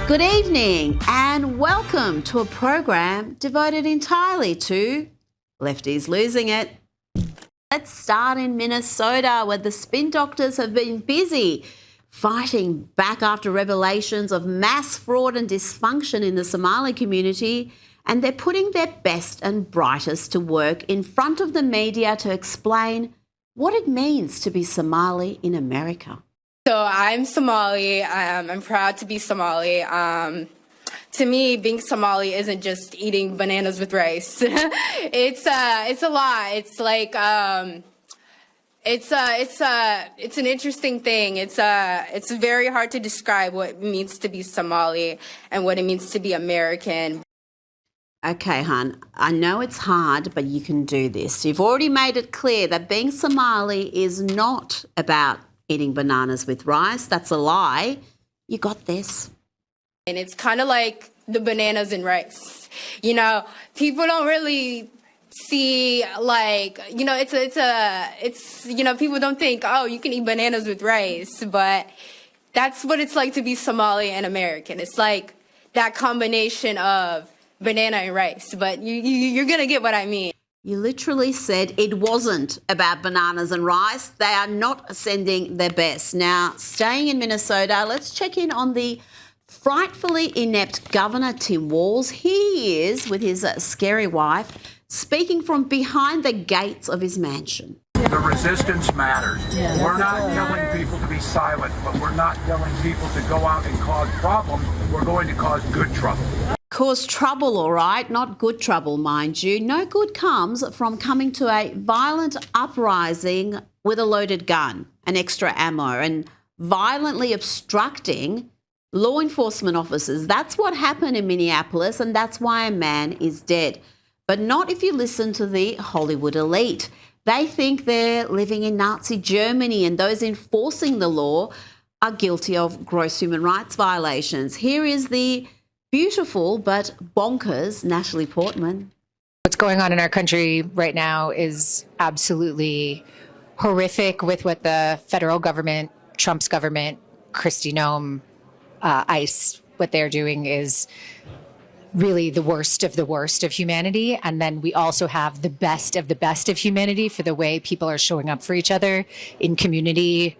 Good evening and welcome to a program devoted entirely to Lefties Losing It. Let's start in Minnesota, where the spin doctors have been busy fighting back after revelations of mass fraud and dysfunction in the Somali community, and they're putting their best and brightest to work in front of the media to explain what it means to be Somali in America. So I'm Somali. I'm proud to be Somali. To me, being Somali isn't just eating bananas with rice. It's a lot. It's like it's an interesting thing. It's very hard to describe what it means to be Somali and what it means to be American. Okay, hon, I know it's hard, but you can do this. You've already made it clear that being Somali is not about eating bananas with rice. That's a lie. You got this. And it's kind of like the bananas and rice. You know, people don't really see, like, you know, it's you know, people don't think, oh, you can eat bananas with rice, but that's what it's like to be Somali and American. It's like that combination of banana and rice, but you're gonna get what I mean. You literally said it wasn't about bananas and rice. They are not sending their best. Now, staying in Minnesota, let's check in on the frightfully inept Governor Tim Walz. He is, with his scary wife, speaking from behind the gates of his mansion. The resistance matters. We're not telling people to be silent, but we're not telling people to go out and cause problems. We're going to cause good trouble. Cause trouble, all right, not good trouble, mind you. No good comes from coming to a violent uprising with a loaded gun and extra ammo and violently obstructing law enforcement officers. That's what happened in Minneapolis, and that's why a man is dead. But not if you listen to the Hollywood elite. They think they're living in Nazi Germany, and those enforcing the law are guilty of gross human rights violations. Here is the beautiful but bonkers Natalie Portman. What's going on in our country right now is absolutely horrific with what the federal government, Trump's government, Kristi Noem, ICE, what they're doing is really the worst of humanity. And then we also have the best of humanity for the way people are showing up for each other in community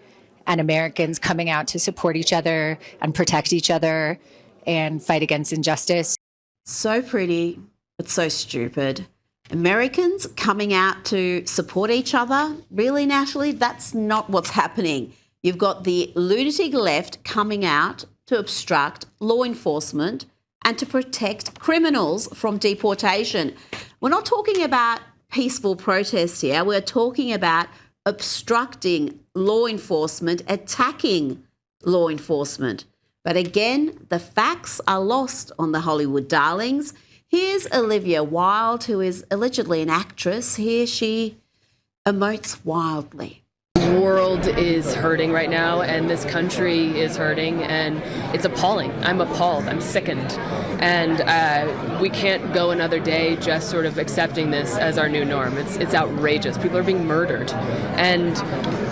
and Americans coming out to support each other and protect each other and fight against injustice. So pretty, but so stupid. Americans coming out to support each other? Really, Natalie? That's not what's happening. You've got the lunatic left coming out to obstruct law enforcement and to protect criminals from deportation. We're not talking about peaceful protest here. We're talking about obstructing law enforcement, attacking law enforcement. But again, the facts are lost on the Hollywood darlings. Here's Olivia Wilde, who is allegedly an actress. Here she emotes wildly. The world is hurting right now, and this country is hurting, and it's appalling. I'm appalled. I'm sickened. And we can't go another day just sort of accepting this as our new norm. It's outrageous. People are being murdered. And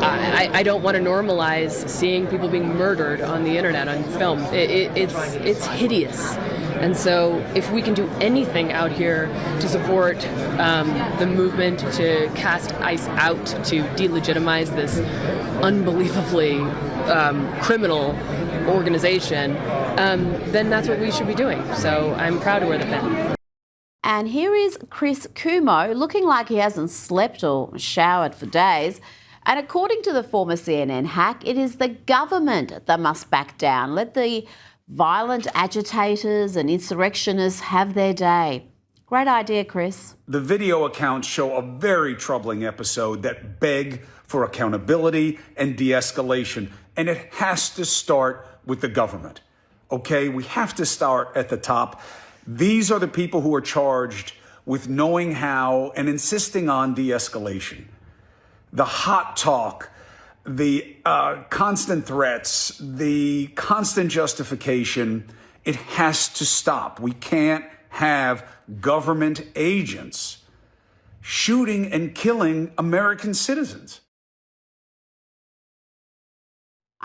I don't want to normalize seeing people being murdered on the internet, on film. It's hideous. And so if we can do anything out here to support the movement to cast ICE out, to delegitimize this unbelievably criminal organization, then that's what we should be doing. So I'm proud to wear the pin. And here is Chris Cuomo, looking like he hasn't slept or showered for days. And according to the former CNN hack, it is the government that must back down. Let the violent agitators and insurrectionists have their day. Great idea, Chris. The video accounts show a very troubling episode that beg for accountability and de-escalation. And it has to start with the government. Okay, we have to start at the top. These are the people who are charged with knowing how and insisting on de-escalation. The hot talk, the constant threats, the constant justification, it has to stop. We can't have government agents shooting and killing American citizens.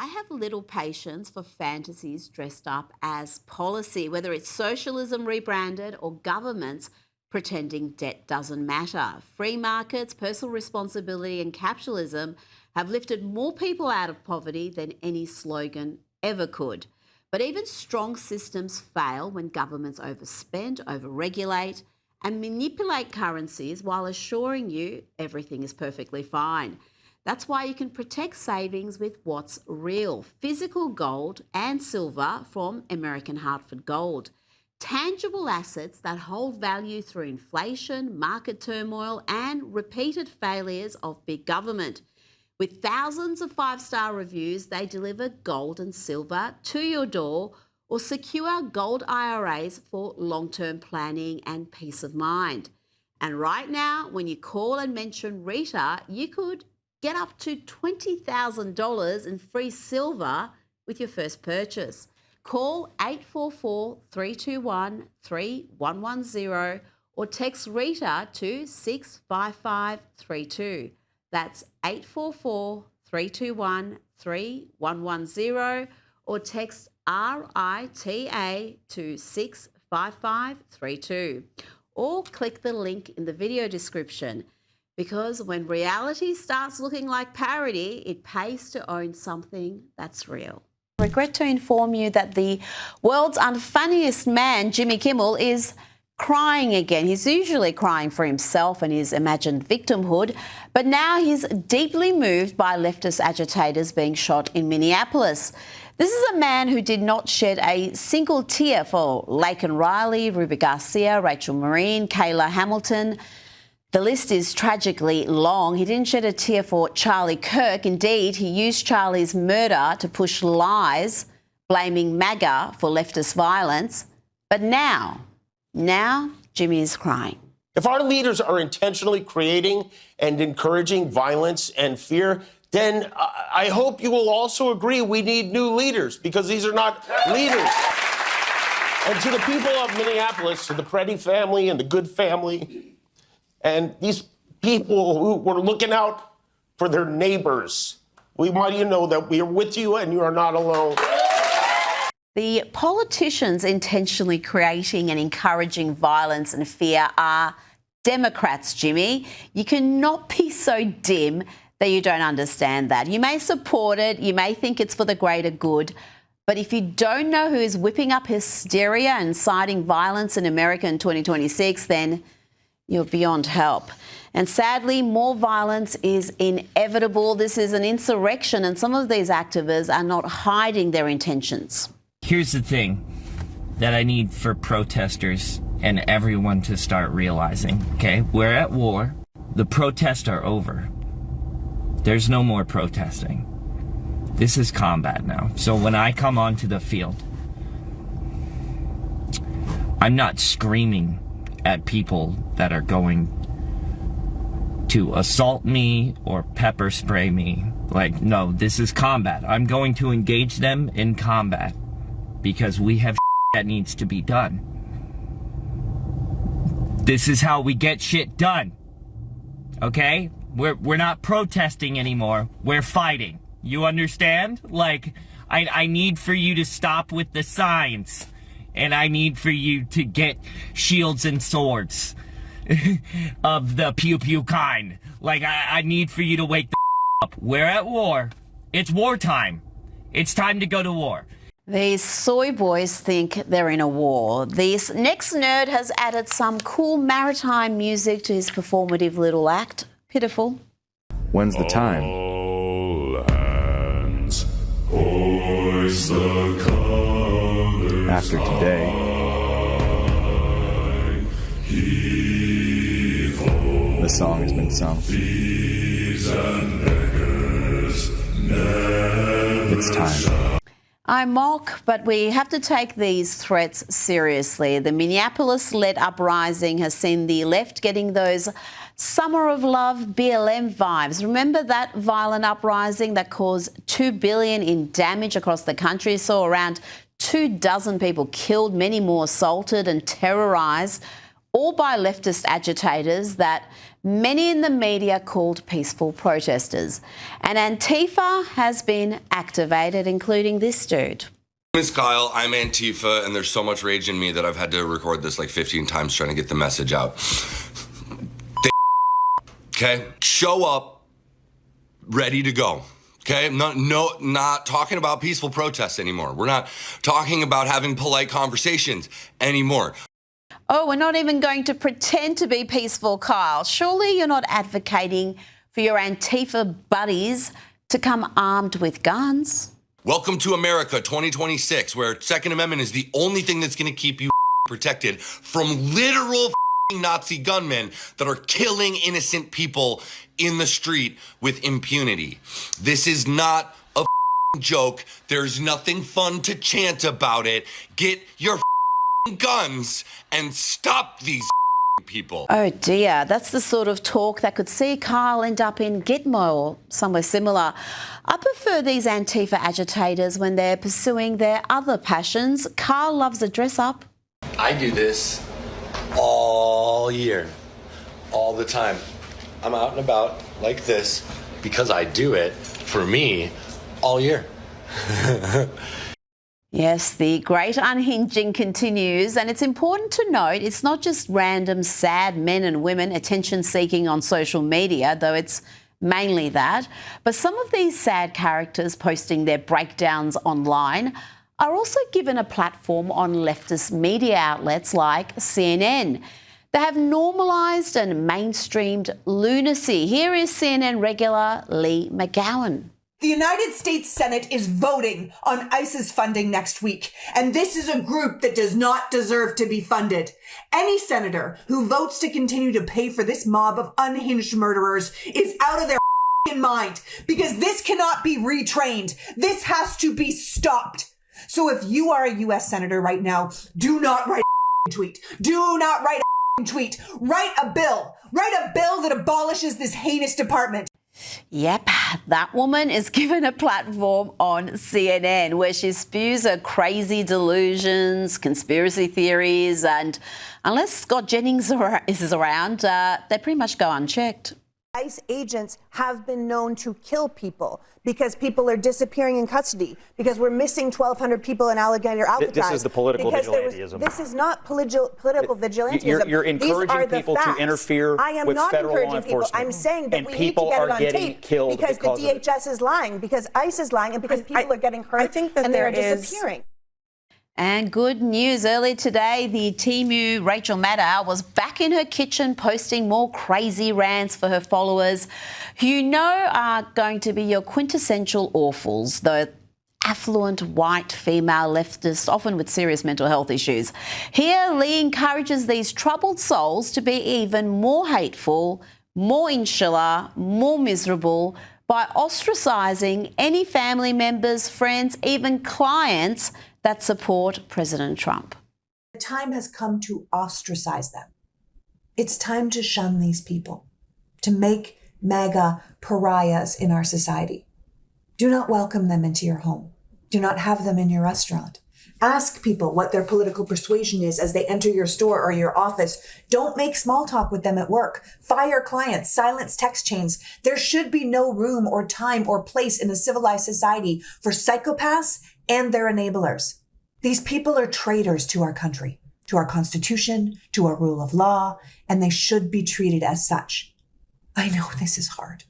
I have little patience for fantasies dressed up as policy, whether it's socialism rebranded or governments pretending debt doesn't matter. Free markets, personal responsibility and capitalism have lifted more people out of poverty than any slogan ever could. But even strong systems fail when governments overspend, overregulate and manipulate currencies while assuring you everything is perfectly fine. That's why you can protect savings with what's real: physical gold and silver from American Hartford Gold. Tangible assets that hold value through inflation, market turmoil and repeated failures of big government. With thousands of five-star reviews, they deliver gold and silver to your door or secure gold IRAs for long-term planning and peace of mind. And right now, when you call and mention Rita, you could get up to $20,000 in free silver with your first purchase. Call 844-321-3110 or text Rita to 65532. That's 844-321-3110 or text RITA to 65532. Or click the link in the video description. Because when reality starts looking like parody, it pays to own something that's real. I regret to inform you that the world's unfunniest man, Jimmy Kimmel, is crying again. He's usually crying for himself and his imagined victimhood, but now he's deeply moved by leftist agitators being shot in Minneapolis. This is a man who did not shed a single tear for Laken Riley, Ruby Garcia, Rachel Marine, Kayla Hamilton. The list is tragically long. He didn't shed a tear for Charlie Kirk. Indeed, he used Charlie's murder to push lies, blaming MAGA for leftist violence. But now Jimmy is crying. If our leaders are intentionally creating and encouraging violence and fear, then I hope you will also agree we need new leaders, because these are not leaders. And to the people of Minneapolis, to the Preddy family and the Good family, and these people who were looking out for their neighbors, we want you to know that we are with you and you are not alone. The politicians intentionally creating and encouraging violence and fear are Democrats, Jimmy. You cannot be so dim that you don't understand that. You may support it, you may think it's for the greater good, but if you don't know who is whipping up hysteria and inciting violence in America in 2026, then you're beyond help. And sadly, more violence is inevitable. This is an insurrection, and some of these activists are not hiding their intentions. Here's the thing that I need for protesters and everyone to start realizing, okay? We're at war. The protests are over. There's no more protesting. This is combat now. So when I come onto the field, I'm not screaming at people that are going to assault me or pepper spray me. Like, no, this is combat. I'm going to engage them in combat because we have that needs to be done. This is how we get shit done. Okay? We're not protesting anymore. We're fighting. You understand? Like, I need for you to stop with the signs. And I need for you to get shields and swords of the pew-pew kind. Like, I need for you to wake the up. We're at war. It's wartime. It's time to go to war. These soy boys think they're in a war. This next nerd has added some cool maritime music to his performative little act. Pitiful. When's the time? All hands, hoist the colors. After today. The song has been sung. It's time. I mock, but we have to take these threats seriously. The Minneapolis-led uprising has seen the left getting those Summer of Love BLM vibes. Remember that violent uprising that caused $2 billion in damage across the country, saw around 24 people killed, many more assaulted and terrorised. all by leftist agitators that many in the media called peaceful protesters. And Antifa has been activated, including this dude. My name is Kyle, I'm Antifa, and there's so much rage in me that I've had to record this like 15 times trying to get the message out. Okay? Show up, ready to go. Okay? Not talking about peaceful protests anymore. We're not talking about having polite conversations anymore. Oh, we're not even going to pretend to be peaceful, Kyle. Surely you're not advocating for your Antifa buddies to come armed with guns. Welcome to America 2026, where Second Amendment is the only thing that's going to keep you protected from literal Nazi gunmen that are killing innocent people in the street with impunity. This is not a joke. There's nothing fun to chant about it. Get your guns and stop these people. Oh dear, that's the sort of talk that could see Kyle end up in Gitmo or somewhere similar. I prefer these Antifa agitators when they're pursuing their other passions. Kyle loves a dress up. I do this all year, all the time. I'm out and about like this because I do it for me all year. Yes, the great unhinging continues, and it's important to note it's not just random sad men and women attention seeking on social media, though it's mainly that, but some of these sad characters posting their breakdowns online are also given a platform on leftist media outlets like CNN. They have normalised and mainstreamed lunacy. Here is CNN regular Lee McGowan. The United States Senate is voting on ISIS funding next week, and this is a group that does not deserve to be funded. Any senator who votes to continue to pay for this mob of unhinged murderers is out of their mind, because this cannot be retrained. This has to be stopped. So if you are a U.S. senator right now, do not write a tweet. Do not write a tweet. Write a bill. Write a bill that abolishes this heinous department. Yep, that woman is given a platform on CNN where she spews her crazy delusions, conspiracy theories, and unless Scott Jennings is around, they pretty much go unchecked. ICE agents have been known to kill people because people are disappearing in custody, because we're missing 1,200 people in Alligator Alcatraz. This is the political vigilantism. This is not political vigilantism. You're encouraging people to interfere with federal law enforcement. I'm saying that we need to get it on tape because the DHS is lying, because ICE is lying, and because people are getting hurt and they're disappearing. And good news, early today, the Timu Rachel Maddow was back in her kitchen posting more crazy rants for her followers, who you know are going to be your quintessential awfuls, the affluent white female leftists, often with serious mental health issues. Here, Lee encourages these troubled souls to be even more hateful, more insular, more miserable, by ostracising any family members, friends, even clients that support President Trump. The time has come to ostracize them. It's time to shun these people, to make MAGA pariahs in our society. Do not welcome them into your home. Do not have them in your restaurant. Ask people what their political persuasion is as they enter your store or your office. Don't make small talk with them at work. Fire clients, silence text chains. There should be no room or time or place in a civilized society for psychopaths and their enablers. These people are traitors to our country, to our Constitution, to our rule of law, and they should be treated as such. I know this is hard.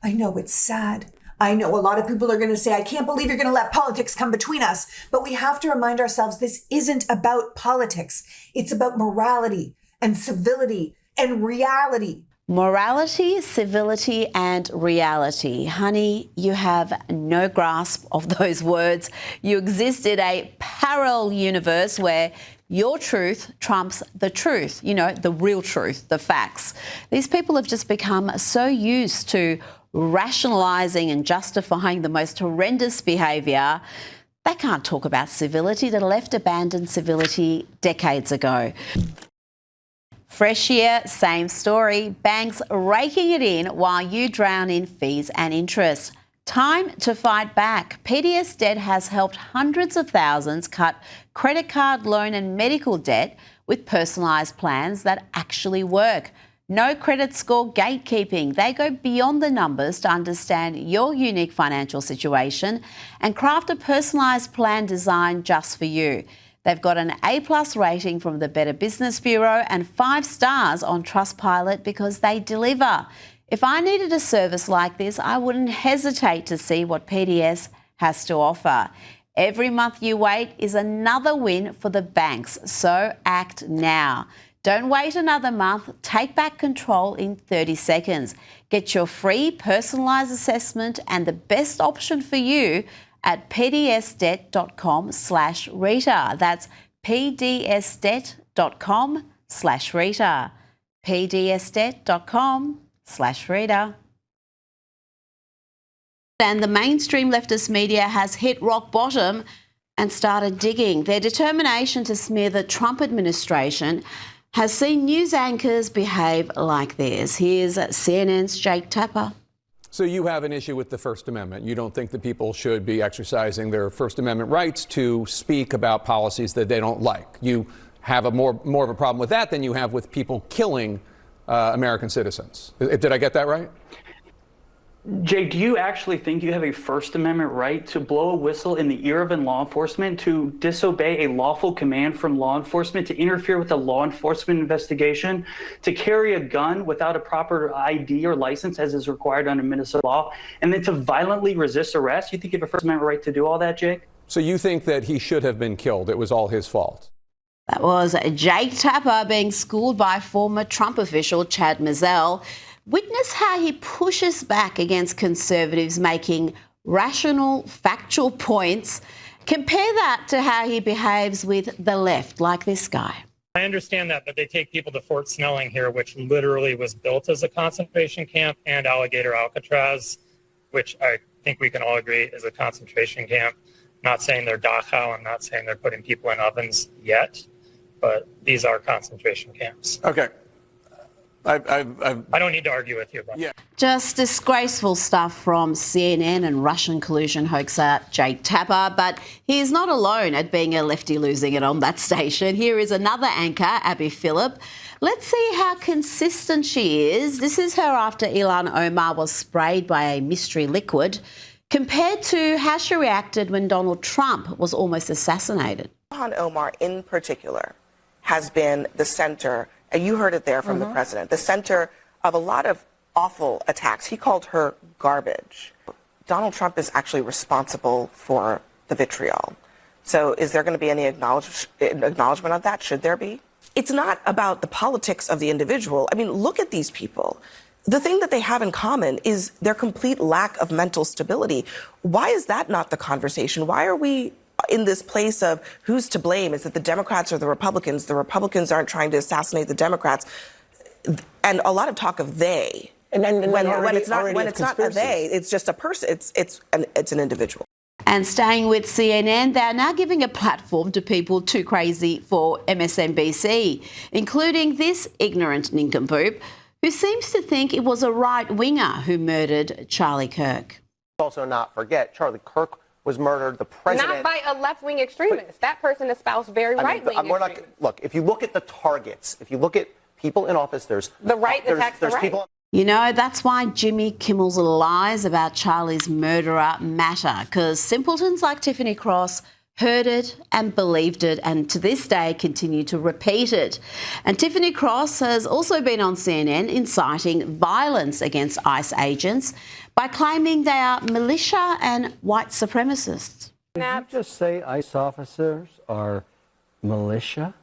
I know it's sad. I know a lot of people are going to say, I can't believe you're going to let politics come between us. But we have to remind ourselves this isn't about politics. It's about morality and civility and reality. Morality, civility, and reality. Honey, you have no grasp of those words. You exist in a parallel universe where your truth trumps the truth, you know, the real truth, the facts. These people have just become so used to rationalising and justifying the most horrendous behaviour, they can't talk about civility. The left abandoned civility decades ago. Fresh year, same story. Banks raking it in while you drown in fees and interest. Time to fight back. PDS debt has helped hundreds of thousands cut credit card, loan and medical debt with personalised plans that actually work. No credit score gatekeeping. They go beyond the numbers to understand your unique financial situation and craft a personalised plan designed just for you. They've got an A+ rating from the Better Business Bureau and 5 stars on Trustpilot because they deliver. If I needed a service like this, I wouldn't hesitate to see what PDS has to offer. Every month you wait is another win for the banks, so act now. Don't wait another month. Take back control in 30 seconds. Get your free personalised assessment and the best option for you at pdsdebt.com/Rita. That's pdsdebt.com/Rita. pdsdebt.com/Rita. And the mainstream leftist media has hit rock bottom and started digging. Their determination to smear the Trump administration has seen news anchors behave like this. Here's CNN's Jake Tapper. So you have an issue with the First Amendment. You don't think that people should be exercising their First Amendment rights to speak about policies that they don't like. You have more of a problem with that than you have with people killing American citizens. Did I get that right? Jake, do you actually think you have a First Amendment right to blow a whistle in the ear of law enforcement, to disobey a lawful command from law enforcement, to interfere with a law enforcement investigation, to carry a gun without a proper ID or license as is required under Minnesota law, and then to violently resist arrest? You think you have a First Amendment right to do all that, Jake? So you think that he should have been killed? It was all his fault? That was Jake Tapper being schooled by former Trump official Chad Mizell. Witness how he pushes back against conservatives making rational, factual points. Compare that to how he behaves with the left, like this guy. I understand that, but they take people to Fort Snelling here, which literally was built as a concentration camp, and Alligator Alcatraz, which I think we can all agree is a concentration camp. Not saying they're Dachau, I'm not saying they're putting people in ovens yet, but these are concentration camps. Okay. I don't need to argue with you about that. Just disgraceful stuff from CNN and Russian collusion hoaxer Jake Tapper. But he is not alone at being a lefty losing it on that station. Here is another anchor, Abby Phillip. Let's see how consistent she is. This is her after Ilhan Omar was sprayed by a mystery liquid, compared to how she reacted when Donald Trump was almost assassinated. Ilhan Omar in particular has been the center, and you heard it there from the president, the center of a lot of awful attacks. He called her garbage. Donald Trump is actually responsible for the vitriol. So is there going to be any acknowledgement of that? Should there be? It's not about the politics of the individual. I mean, look at these people. The thing that they have in common is their complete lack of mental stability. Why is that not the conversation? Why are we in this place of who's to blame? Is it the Democrats or the Republicans? The Republicans aren't trying to assassinate the Democrats. And a lot of talk of they. And when it's not a they, it's just a person. It's an individual. And staying with CNN, they're now giving a platform to people too crazy for MSNBC, including this ignorant nincompoop who seems to think it was a right-winger who murdered Charlie Kirk. Also not forget, Charlie Kirk was murdered. The president... Not by a left-wing extremist. That person espoused very right-wing extremists. Look, if you look at the targets, if you look at people in office, there's... The right attacks the right. People... You know, that's why Jimmy Kimmel's lies about Charlie's murderer matter, because simpletons like Tiffany Cross heard it and believed it, and to this day continue to repeat it. And Tiffany Cross has also been on CNN inciting violence against ICE agents by claiming they are militia and white supremacists. Did you just say ICE officers are militia?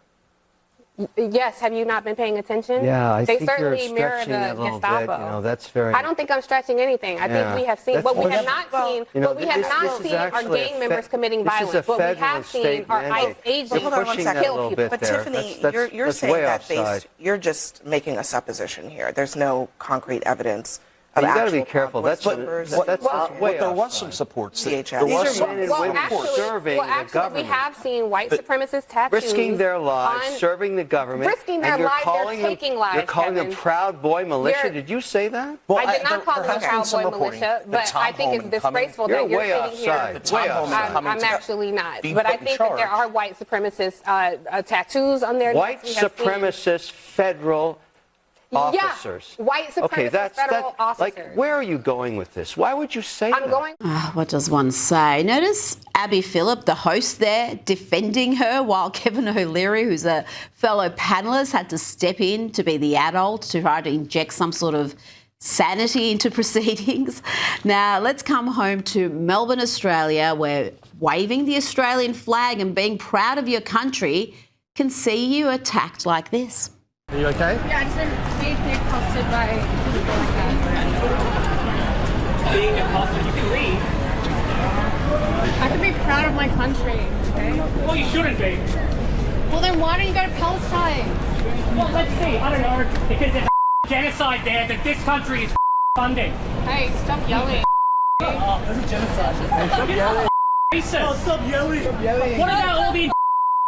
Yes, have you not been paying attention? Yeah, I they think certainly you're mirror stretching the it a little Gestapo. bit. You know, that's very... I don't think I'm stretching anything. I think we have seen what we have not seen. What we have not seen are gang members committing violence. What we have seen are ICE agents kill people. But Tiffany, you're saying that based. You're just making a supposition here. There's no concrete evidence of You got to actual be careful. Congress That's members. way there off was some side. supports. DHS. There was some. Men and women serving the government. we have seen white supremacist tattoos. Risking their lives, serving the government. Risking their and you're lives, they're calling them, taking lives, You're calling them Kevin. Proud Boy militia. Did you say that? I did not call them Proud Boy militia, but I think it's disgraceful that you're sitting here. I'm actually not. But I think that there are white supremacist tattoos on their White supremacist federal officers. Yeah, white supremacist federal officers. Like, where are you going with this? Why would you say that? What does one say? Notice Abby Phillip, the host there, defending her while Kevin O'Leary, who's a fellow panellist, had to step in to be the adult to try to inject some sort of sanity into proceedings. Now, let's come home to Melbourne, Australia, where waving the Australian flag and being proud of your country can see you attacked like this. Are you okay? Yeah, I just been accosted by people like that. Being accosted, you can leave. I can be proud of my country, okay? Well, you shouldn't be. Well, then why don't you go to Palestine? Well, let's see. I don't know. Because there's a genocide there that this country is funding. Hey, stop yelling. Oh, there's a genocide. Hey, stop yelling. Racist. Oh, stop yelling. Stop yelling. What about all the people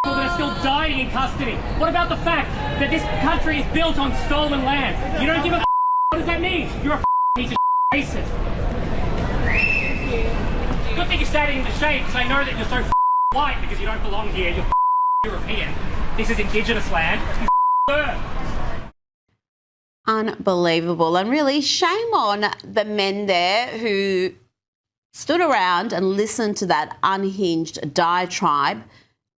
that are still dying in custody? What about the fact that this country is built on stolen land? You don't give a what does that mean? You're a piece of racist. Good thing you're standing in the shade because I know that you're so white because you don't belong here. You're European. This is indigenous land. Unbelievable. And really, shame on the men there who stood around and listened to that unhinged diatribe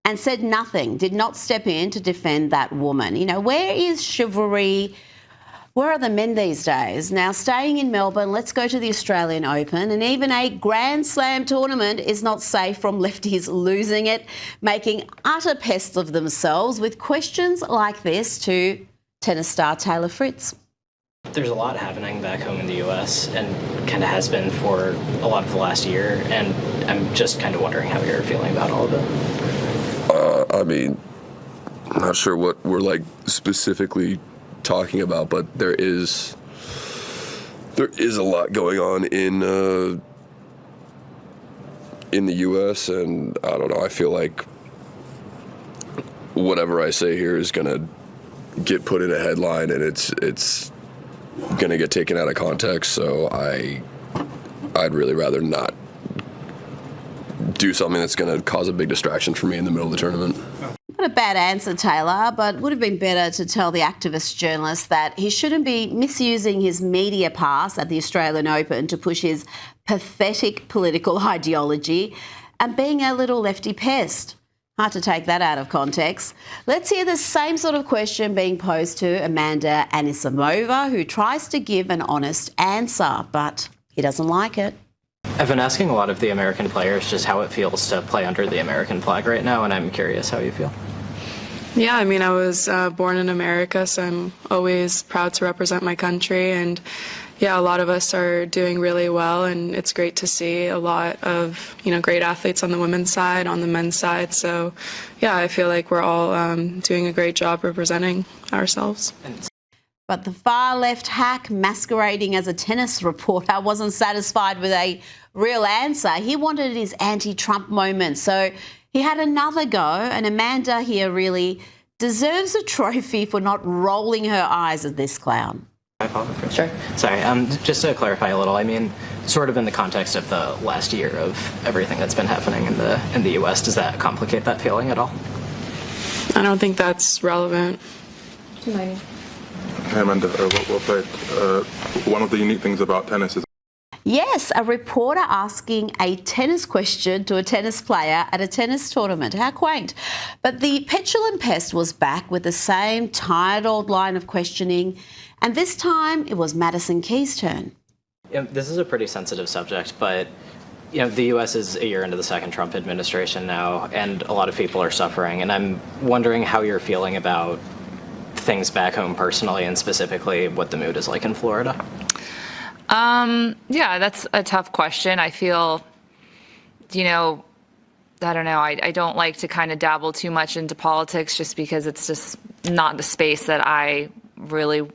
and said nothing, did not step in to defend that woman. You know, where is chivalry? Where are the men these days? Now, staying in Melbourne, let's go to the Australian Open. And even a Grand Slam tournament is not safe from lefties losing it, making utter pests of themselves with questions like this to tennis star Taylor Fritz. There's a lot happening back home in the US and kind of has been for a lot of the last year. And I'm just kind of wondering how you're feeling about all of it. I mean, I'm not sure what we're like specifically talking about, but there is a lot going on in the U.S. and I don't know. I feel like whatever I say here is gonna get put in a headline, and it's gonna get taken out of context. So I'd really rather not do something that's going to cause a big distraction for me in the middle of the tournament. Not a bad answer, Taylor, but would have been better to tell the activist journalist that he shouldn't be misusing his media pass at the Australian Open to push his pathetic political ideology and being a little lefty pest. Hard to take that out of context. Let's hear the same sort of question being posed to Amanda Anisimova, who tries to give an honest answer, but he doesn't like it. I've been asking a lot of the American players just how it feels to play under the American flag right now, and I'm curious how you feel. Yeah, I mean, I was born in America, so I'm always proud to represent my country. And yeah, a lot of us are doing really well, and it's great to see a lot of, great athletes on the women's side, on the men's side. So yeah, I feel like we're all doing a great job representing ourselves. But the far left hack masquerading as a tennis reporter wasn't satisfied with a real answer. He wanted his anti-Trump moment. So he had another go, and Amanda here really deserves a trophy for not rolling her eyes at this clown. Sure. Sorry, just to clarify a little, I mean, sort of in the context of the last year of everything that's been happening in the U.S., does that complicate that feeling at all? I don't think that's relevant. Hey Amanda, one of the unique things about tennis is Yes, a reporter asking a tennis question to a tennis player at a tennis tournament. How quaint. But the petulant pest was back with the same tired old line of questioning, and this time it was Madison Key's turn. This is a pretty sensitive subject, but the U.S. is a year into the second Trump administration now, and a lot of people are suffering, and I'm wondering how you're feeling about things back home personally, and specifically what the mood is like in Florida. Yeah, that's a tough question. I feel, I don't know, I don't like to kind of dabble too much into politics just because it's just not the space that I really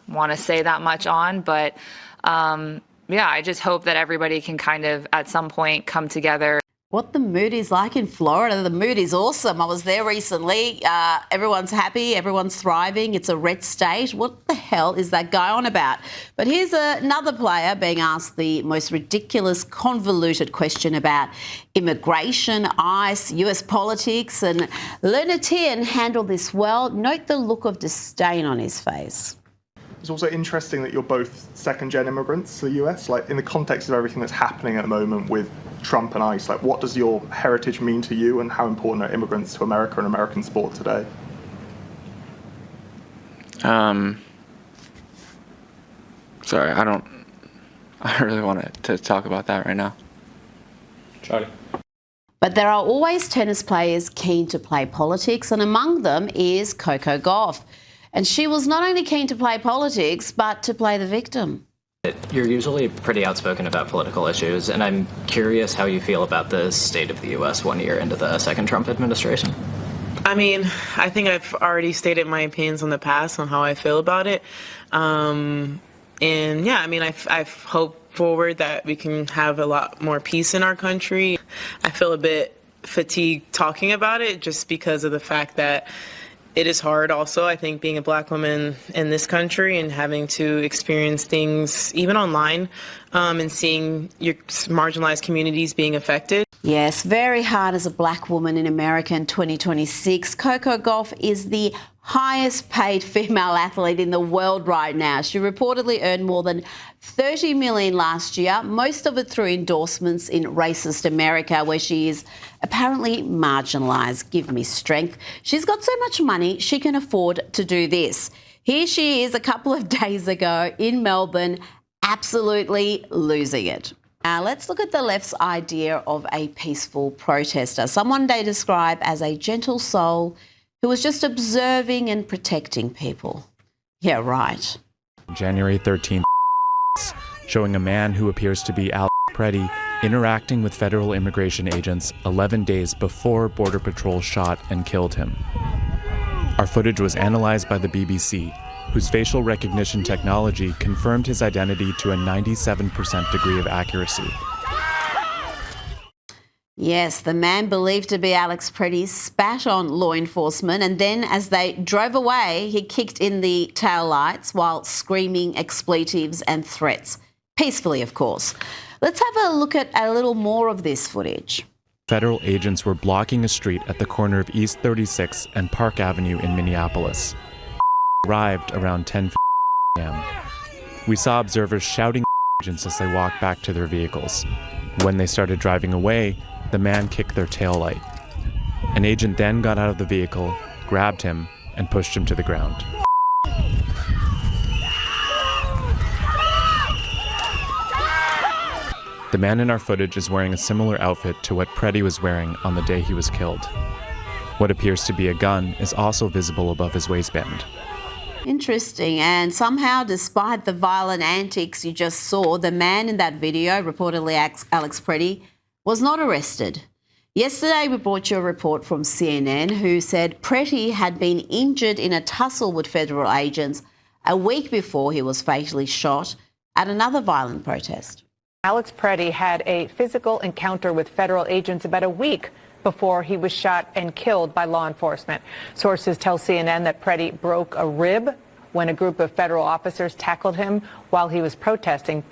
want to say that much on. But Yeah, I just hope that everybody can kind of at some point come together. What the mood is like in Florida. The mood is awesome. I was there recently. Everyone's happy. Everyone's thriving. It's a red state. What the hell is that guy on about? But here's another player being asked the most ridiculous, convoluted question about immigration, ICE, US politics, and Lunatian handled this well. Note the look of disdain on his face. It's also interesting that you're both second-gen immigrants to the US. Like, in the context of everything that's happening at the moment with Trump and ICE, like, what does your heritage mean to you, and how important are immigrants to America and American sport today? Sorry, I don't really want to talk about that right now. Charlie. But there are always tennis players keen to play politics, and among them is Coco Gauff. And she was not only keen to play politics, but to play the victim. You're usually pretty outspoken about political issues, and I'm curious how you feel about the state of the U.S. 1 year into the second Trump administration. I mean, I think I've already stated my opinions in the past on how I feel about it. And yeah, I mean, I've hoped forward that we can have a lot more peace in our country. I feel a bit fatigued talking about it just because of the fact that it is hard also, I think, being a black woman in this country and having to experience things even online and seeing your marginalized communities being affected. Yes, very hard as a black woman in America in 2026. Coco Gauff is the highest paid female athlete in the world right now. She reportedly earned more than $30 million last year, most of it through endorsements in racist America, where she is apparently marginalised. Give me strength. She's got so much money, she can afford to do this. Here she is a couple of days ago in Melbourne, absolutely losing it. Now, let's look at the left's idea of a peaceful protester, someone they describe as a gentle soul who was just observing and protecting people. Yeah, right. January 13th, showing a man who appears to be Alex Preddy interacting with federal immigration agents 11 days before Border Patrol shot and killed him. Our footage was analyzed by the BBC, whose facial recognition technology confirmed his identity to a 97% degree of accuracy. Yes, the man believed to be Alex Preddy spat on law enforcement, and then as they drove away, he kicked in the taillights while screaming expletives and threats. Peacefully, of course. Let's have a look at a little more of this footage. Federal agents were blocking a street at the corner of East 36 and Park Avenue in Minneapolis. Arrived around 10 a.m. We saw observers shouting agents as they walked back to their vehicles. When they started driving away, the man kicked their taillight. An agent then got out of the vehicle, grabbed him, and pushed him to the ground. The man in our footage is wearing a similar outfit to what Preddy was wearing on the day he was killed. What appears to be a gun is also visible above his waistband. Interesting. And somehow, despite the violent antics you just saw, the man in that video, reportedly Alex Preddy, was not arrested. Yesterday, we brought you a report from CNN who said Preddy had been injured in a tussle with federal agents a week before he was fatally shot at another violent protest. Alex Preddy had a physical encounter with federal agents about a week before he was shot and killed by law enforcement. Sources tell CNN that Preddy broke a rib when a group of federal officers tackled him while he was protesting.